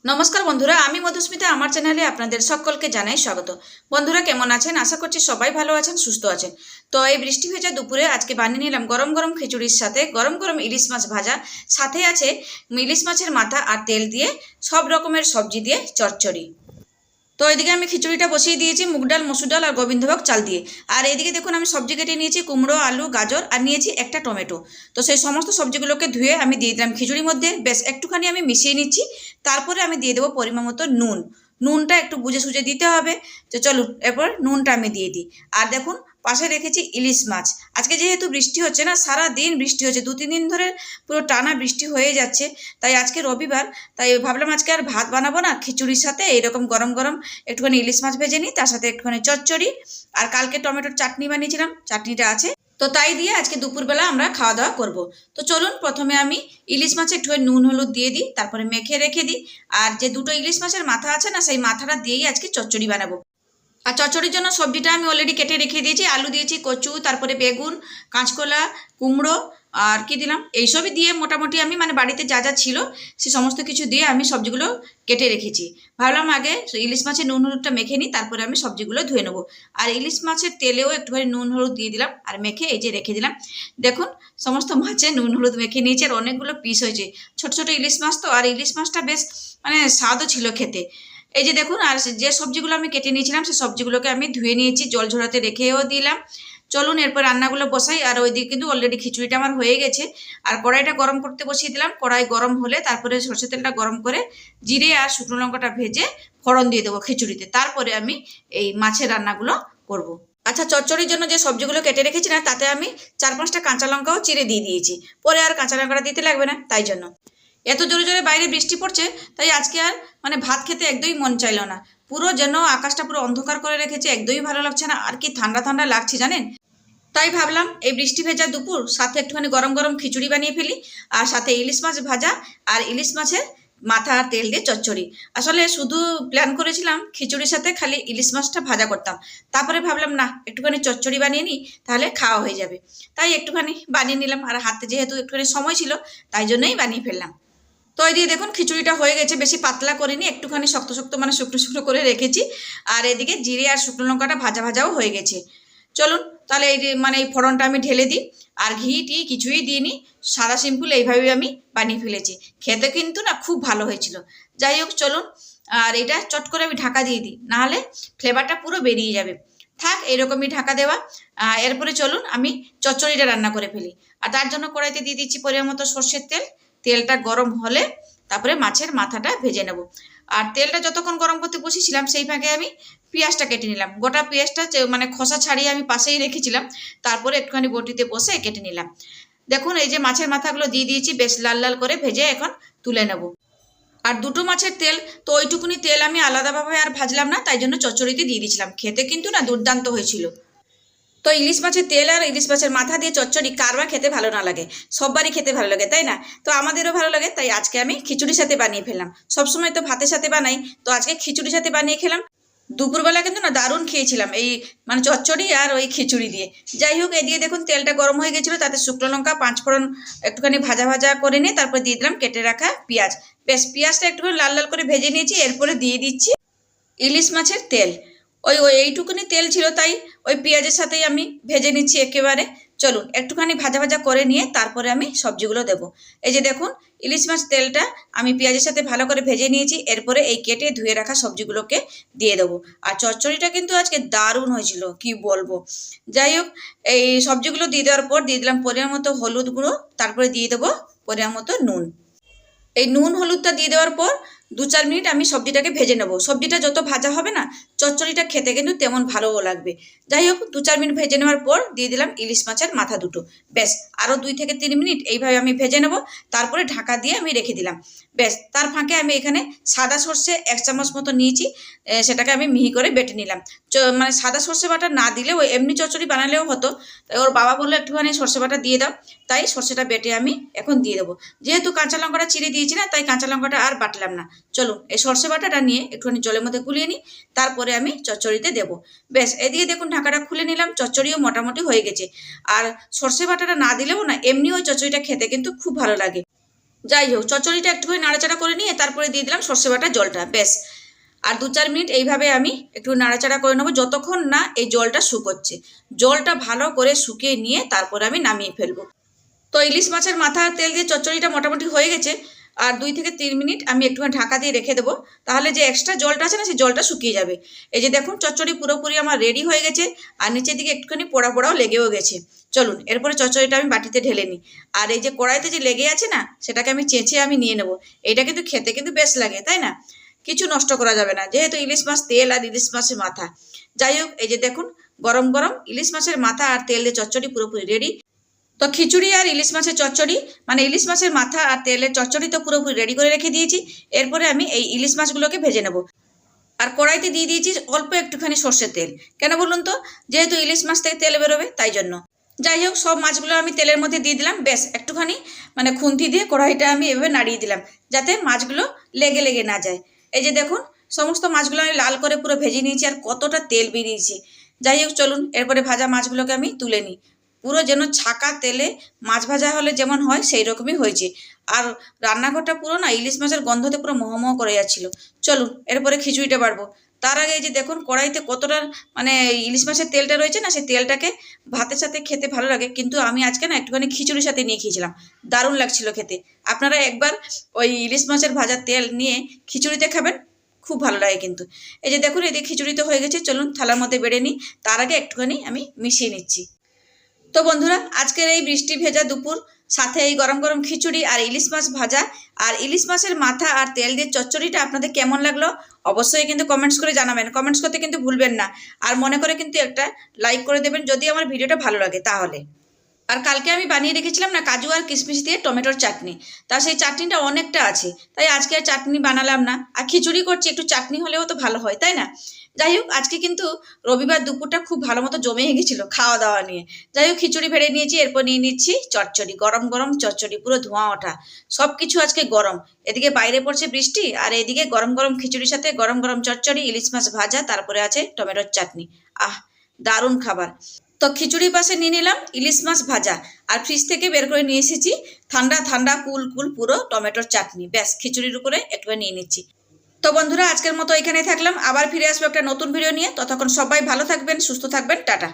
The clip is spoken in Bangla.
নমস্কার বন্ধুরা, আমি মধুস্মিতা। আমার চ্যানেলে আপনাদের সকলকে জানাই স্বাগত। বন্ধুরা, কেমন আছেন? আশা করছি সবাই ভালো আছেন, সুস্থ আছেন। তো এই বৃষ্টি ভেজা দুপুরে আজকে বানিয়ে নিলাম গরম গরম খিচুড়ির সাথে গরম গরম ইলিশ মাছ ভাজা, সাথে আছে ইলিশ মাছের মাথা আর তেল দিয়ে সব রকমের সবজি দিয়ে চচ্চড়ি। তো এদিকে আমি খিচুড়িটা বসিয়ে দিয়েছি মুগ ডাল, মসুর ডাল আর গোবিন্দভোগ চাল দিয়ে। আর এদিকে দেখুন আমি সবজি কেটে নিয়েছি, কুমড়ো, আলু, গাজর আর নিয়েছি একটা টমেটো। তো সেই সমস্ত সবজিগুলোকে ধুয়ে আমি দিয়ে দিলাম খিচুড়ির মধ্যে। বেশ একটুখানি আমি মিশিয়ে নিচ্ছি। তারপরে আমি দিয়ে দেবো পরিমাণ মতো নুন। নুনটা একটু বুঝে সুঝে দিতে হবে। তো চলুন এরপর নুনটা আমি দিয়ে দিই। আর দেখুন পাশে রেখেছি ইলিশ মাছ। আজকে যেহেতু বৃষ্টি হচ্ছে না, সারা দিন বৃষ্টি হচ্ছে, 2-3 দিন ধরে পুরো টানা বৃষ্টি হয়ে যাচ্ছে। তাই আজকে রবিবার, তাই ভাবলাম আজকে আর ভাত বানাবো না, খিচুড়ির সাথে এইরকম গরম গরম একটুখানি ইলিশ মাছ ভেজে নিই, তার সাথে একটুখানি চচ্চড়ি। আর কালকে টমেটোর চাটনি বানিয়েছিলাম, চাটনিটা আছে। তো তাই দিয়ে আজকে দুপুরবেলা আমরা খাওয়া দাওয়া করব। তো চলুন প্রথমে আমি ইলিশ মাছে একটুখানি নুন হলুদ দিয়ে দিই, তারপরে মেখে রেখে দিই। আর যে দুটো ইলিশ মাছের মাথা আছে না, সেই মাথাটা দিয়েই আজকে চচ্চড়ি বানাবো। আর চচ্চড়ির জন্য সবজিটা আমি অলরেডি কেটে রেখে দিয়েছি। আলু দিয়েছি, কচু, তারপরে বেগুন, কাঁচকলা, কুমড়ো আর কি দিলাম, এইসবই দিয়ে মোটামুটি আমি মানে বাড়িতে যা যা ছিল সে সমস্ত কিছু দিয়ে আমি সবজিগুলো কেটে রেখেছি। ভাবলাম আগে ইলিশ মাছের নুন হলুদটা মেখে নিই, তারপরে আমি সবজিগুলো ধুয়ে নেবো। আর ইলিশ মাছের তেলেও একটুখানি নুন হলুদ দিয়ে দিলাম আর মেখে এই যে রেখে দিলাম। দেখুন সমস্ত মাছে নুন হলুদ মেখে নিয়েছি আর অনেকগুলো পিস হয়েছে। ছোট ছোট ইলিশ মাছ তো, আর ইলিশ মাছটা বেশ মানে স্বাদও ছিল খেতে। এই যে দেখুন, আর যে সবজিগুলো আমি কেটে নিয়েছিলাম সেই সবজিগুলোকে আমি ধুয়ে নিয়েছি, জল ঝরাতে রেখেও দিলাম। চলুন এরপর রান্নাগুলো বসাই। আর ওইদিকে কিন্তু অলরেডি খিচুড়িটা আমার হয়ে গেছে। আর কড়াইটা গরম করতে বসিয়ে দিলাম। কড়াই গরম হলে তারপরে সরষের তেলটা গরম করে জিরে আর শুকনো লঙ্কাটা ভেজে ফোড়ন দিয়ে দেবো খিচুড়িতে। তারপরে আমি এই মাছের রান্নাগুলো করব। আচ্ছা, চচ্চড়ির জন্য যে সবজিগুলো কেটে রেখেছি না, তাতে আমি 4-5টা কাঁচা লঙ্কাও চিড়ে দিয়ে দিয়েছি। পরে আর কাঁচা লঙ্কাটা দিতে লাগবে না, তাই জন্য। এত জোরে জোরে বাইরে বৃষ্টি পড়ছে, তাই আজকে আর মানে ভাত খেতে একদমই মন চাইলো না। পুরো যেন আকাশটা পুরো অন্ধকার করে রেখেছে, একদমই ভালো লাগছে না। আর কি ঠান্ডা ঠান্ডা লাগছে জানেন। তাই ভাবলাম এই বৃষ্টি ভেজা দুপুর সাথে একটুখানি গরম গরম খিচুড়ি বানিয়ে ফেলি, আর সাথে ইলিশ মাছ ভাজা আর ইলিশ মাছের মাথা আর তেল দিয়ে চচ্চড়ি। আসলে শুধু প্ল্যান করেছিলাম খিচুড়ির সাথে খালি ইলিশ মাছটা ভাজা করতাম। তারপরে ভাবলাম না, একটুখানি চচ্চড়ি বানিয়ে নিই, তাহলে খাওয়া হয়ে যাবে। তাই একটুখানি বানিয়ে নিলাম, আর হাতে যেহেতু একটুখানি সময় ছিল, তাই জন্যই বানিয়ে ফেললাম। তো এই দিয়ে দেখুন খিচুড়িটা হয়ে গেছে, বেশি পাতলা করিনি, একটুখানি শক্ত শক্ত মানে শুকনো শুকনো করে রেখেছি। আর এদিকে জিরে আর শুকনো লঙ্কাটা ভাজা ভাজাও হয়ে গেছে। চলুন তাহলে এই মানে এই ফোড়নটা আমি ঢেলে দিই। আর ঘি টি কিছুই দিইনি, সাদা সিম্পল এইভাবেই আমি বানিয়ে ফেলেছি। খেতে কিন্তু না খুব ভালো হয়েছিল। যাই হোক চলুন, আর এটা চট করে আমি ঢাকা দিয়ে দিই, নাহলে ফ্লেভারটা পুরো বেরিয়ে যাবে। থাক এরকমই ঢাকা দেওয়া। এরপরে চলুন আমি চচ্চড়িটা রান্না করে ফেলি। আর তার জন্য কড়াইতে দিয়ে দিচ্ছি পরিমাণ মতো সর্ষের তেল। তেলটা গরম হলে তারপরে মাছের মাথাটা ভেজে নেব। আর তেলটা যতক্ষণ গরম করতে বসেছিলাম, সেই ফাঁকে আমি পেঁয়াজটা কেটে নিলাম। গোটা পেঁয়াজটা মানে খোসা ছাড়িয়ে আমি পাশেই রেখেছিলাম, তারপরে একটুখানি বটিতে বসে কেটে নিলাম। দেখুন এই যে মাছের মাথাগুলো দিয়ে দিয়েছি, বেশ লাল লাল করে ভেজে এখন তুলে নেব। আর দুটো মাছের তেল, তো ওইটুকুনি তেল আমি আলাদাভাবে আর ভাজলাম না, তাই জন্য চচ্চড়িতে দিয়ে দিয়েছিলাম। খেতে কিন্তু না দুর্দান্ত হয়েছিল। তো ইলিশ মাছের তেল আর ইলিশ মাছের মাথা দিয়ে চচ্চড়ি কার বা খেতে ভালো না লাগে? সববারই খেতে ভালো লাগে, তাই না? তো আমাদেরও ভালো লাগে, তাই আজকে আমি খিচুড়ির সাথে বানিয়ে ফেললাম। সবসময় তো ভাতের সাথে বানাই, তো আজকে খিচুড়ির সাথে বানিয়ে খেলাম। দুপুরবেলা কিন্তু না দারুণ খেয়েছিলাম এই মানে চচ্চড়ি আর ওই খিচুড়ি দিয়ে। যাই হোক এদিকে দেখুন তেলটা গরম হয়ে গেছিলো, তাতে শুকনো লঙ্কা, 5 ফোড়ন একটুখানি ভাজা ভাজা করে নিয়ে তারপর দিয়ে দিলাম কেটে রাখা পেঁয়াজ। বেশ পেঁয়াজটা একটুখানি লাল লাল করে ভেজে নিয়েছি। এরপরে দিয়ে দিচ্ছি ইলিশ মাছের তেল। ওই ওই এইটুকুনি তেল ছিল, তাই ওই পেঁয়াজের সাথেই আমি ভেজে নিচ্ছি একেবারে। চলুন একটুখানি ভাজা ভাজা করে নিয়ে তারপরে আমি সবজিগুলো দেবো। এই যে দেখুন ইলিশ মাছ তেলটা আমি পেঁয়াজের সাথে ভালো করে ভেজে নিয়েছি। এরপরে এই কেটে ধুয়ে রাখা সবজিগুলোকে দিয়ে দেবো। আর চচ্চড়িটা কিন্তু আজকে দারুণ হয়েছিল, কি বলবো। যাই হোক এই সবজিগুলো দিয়ে দেওয়ার পর দিয়ে দিলাম পরিমাণ মতো হলুদ গুঁড়ো, তারপরে দিয়ে দেবো পরিমাণ মতো নুন। এই নুন হলুদটা দিয়ে দেওয়ার পর 2-4 মিনিট আমি সবজিটাকে ভেজে নেব। সবজিটা যত ভাজা হবে না, চচ্চড়িটা খেতে কিন্তু তেমন ভালোও লাগবে। যাই হোক 2-4 মিনিট ভেজে নেওয়ার পর দিয়ে দিলাম ইলিশ মাছের মাথা দুটো। ব্যাস আরও 2 থেকে 3 মিনিট এইভাবে আমি ভেজে নেব, তারপরে ঢাকা দিয়ে আমি রেখে দিলাম। ব্যাস তার ফাঁকে আমি এখানে সাদা সর্ষে 1 চামচ মতো নিয়েছি, সেটাকে আমি মিহি করে বেটে নিলাম। মানে সাদা সর্ষে বাটা না দিলেও এমনি চচ্চড়ি বানালেও হতো। তাই ওর বাবা বললো একটুখানি সর্ষে বাটা দিয়ে দাও, তাই সর্ষেটা বেটে আমি এখন দিয়ে দেবো। যেহেতু কাঁচা লঙ্কাটা চিড়ে দিয়েছি না, তাই কাঁচা লঙ্কাটা আর বাটলাম না। চলুন এই সর্ষে বাটাটা নিয়ে একটুখানি জলের মধ্যে গুলিয়ে নিই, তারপরে আমি চচ্চড়িতে দেবো। বেশ এদিকে দেখুন ঢাকাটা খুলে নিলাম, চচ্চড়িও মোটামুটি হয়ে গেছে। আর সর্ষে বাটাটা না দিলেও না এমনি ওই চচ্চড়িটা খেতে কিন্তু খুব ভালো লাগে। যাই হোক, চচ্চড়িটা একটুখানি নাড়াচাড়া করে নিয়ে তারপরে দিয়ে দিলাম সর্ষে বাটা জলটা, ব্যাস। আর 2-4 মিনিট এইভাবে আমি একটু নাড়াচাড়া করে নেবো যতক্ষণ না এই জলটা শুকোচ্ছে। জলটা ভালো করে শুকিয়ে নিয়ে তারপরে আমি নামিয়ে ফেলবো। তো ইলিশ মাছের মাথা আর তেল দিয়ে চচ্চড়িটা মোটামুটি হয়ে গেছে। আর 2 থেকে 3 মিনিট আমি একটুখানি ঢাকা দিয়ে রেখে দেবো, তাহলে যে এক্সট্রা জলটা আছে না সেই জলটা শুকিয়ে যাবে। এই যে দেখুন, চচ্চড়ি পুরোপুরি আমার রেডি হয়ে গেছে, আর নিচের দিকে একটুখানি পোড়া পোড়াও লেগেও গেছে। চলুন এরপরে চচ্চড়িটা আমি বাটিতে ঢেলে নিই। আর এই যে কড়াইতে যে লেগে আছে না, সেটাকে আমি চেঁচে আমি নিয়ে নেবো। এটা কিন্তু খেতে কিন্তু বেশ লাগে, তাই না? কিছু নষ্ট করা যাবে না, যেহেতু ইলিশ মাছ তেল আর ইলিশ মাছের মাথা। যাই হোক, এই যে দেখুন, গরম গরম ইলিশ মাছের মাথা আর তেল দিয়ে চচ্চড়ি পুরোপুরি রেডি। তো খিচুড়ি আর ইলিশ মাছের চচ্চড়ি, মানে ইলিশ মাছের মাথা আর তেলের চচ্চড়ি তো পুরোপুরি রেডি করে রেখে দিয়েছি। এরপরে আমি এই ইলিশ মাছগুলোকে ভেজে নেব। আর কড়াইতে দিয়ে দিয়েছি অল্প একটুখানি সর্ষের তেল। কেন বলুন তো? যেহেতু ইলিশ মাছ থেকে তেল বেরোবে, তাই জন্য। যাই হোক, সব মাছগুলো আমি তেলের মধ্যে দিয়ে দিলাম, বেশ একটুখানি মানে খুন্তি দিয়ে কড়াইটা আমি এভাবে নাড়িয়ে দিলাম, যাতে মাছগুলো লেগে লেগে না যায়। এই যে দেখুন, সমস্ত মাছগুলো আমি লাল করে পুরো ভেজে নিয়েছি, আর কতটা তেল বেরিয়েছে। যাই হোক, চলুন এরপরে ভাজা মাছগুলোকে আমি তুলে নিই। পুরো যেন ছাকা তেলে মাছ ভাজা হলে যেমন হয় সেই রকমই হয়েছে। আর রান্নাঘরটা পুরো না ইলিশ মাছের গন্ধতে পুরো মহমহ করে যাচ্ছিল। চলুন এরপরে খিচুড়িটা বাড়বো। তার আগে এই যে দেখুন, কড়াইতে কতটা মানে ইলিশ মাছের তেলটা রয়েছে না, সেই তেলটাকে ভাতের সাথে খেতে ভালো লাগে, কিন্তু আমি আজকে না একটুখানি খিচুড়ির সাথে নিয়ে খেয়েছিলাম। দারুণ লাগছিল খেতে। আপনারা একবার ওই ইলিশ মাছের ভাজা তেল নিয়ে খিচুড়িতে খাবেন, খুব ভালো লাগে কিন্তু। এই যে দেখুন, এদিকে খিচুড়ি তো হয়ে গেছে, চলুন থালার মধ্যে বেড়ে নিই। তার আগে একটুখানি আমি মিশিয়ে নিচ্ছি। তো বন্ধুরা, আজকের এই বৃষ্টি ভেজা দুপুর, সাথে এই গরম গরম খিচুড়ি আর ইলিশ মাছ ভাজা আর ইলিশ মাছের মাথা আর তেল দিয়ে চচ্চড়িটা আপনাদের কেমন লাগলো অবশ্যই কিন্তু কমেন্টস করে জানাবেন। কমেন্টস করতে কিন্তু ভুলবেন না। আর মনে করে কিন্তু একটা লাইক করে দেবেন যদি আমার ভিডিওটা ভালো লাগে তাহলে। আর কালকে আমি বানিয়ে রেখেছিলাম না কাজু আর কিশমিশ দিয়ে টমেটোর চাটনি, তা সেই চাটনিটা অনেকটা আছে, তাই আজকে আর চাটনি বানালাম না। আর খিচুড়ি করছি, একটু চাটনি হলেও তো ভালো হয়, তাই না? যাই হোক, আজকে কিন্তু রবিবার দুপুরটা খুব ভালো মতো জমে গেছিলো খাওয়া দাওয়া নিয়ে। যাই হোক, খিচুড়ি ভেড়ে নিয়েছি, এরপর নিয়ে নিচ্ছি চচ্চড়ি, গরম গরম চচ্চড়ি, পুরো ধোঁয়া ওঠা। সব কিছু আজকে গরম। এদিকে বাইরে পড়ছে বৃষ্টি, আর এদিকে গরম গরম খিচুড়ির সাথে গরম গরম চচ্চড়ি, ইলিশ মাছ ভাজা, তারপরে আছে টমেটোর চাটনি। আহ, দারুণ খাবার। তো খিচুড়ির পাশে নিয়ে নিলাম ইলিশ মাছ ভাজা, আর ফ্রিজ থেকে বের করে নিয়ে এসেছি ঠান্ডা ঠান্ডা কুল কুল পুরো টমেটোর চাটনি, ব্যাস খিচুড়ির উপরে একটু নিয়ে নিচ্ছি। তো বন্ধুরা, আজকের মতো এখানেই থাকলাম, আবার ফিরে আসবো একটা নতুন ভিডিও নিয়ে। ততক্ষণ সবাই ভালো থাকবেন, সুস্থ থাকবেন, টাটা।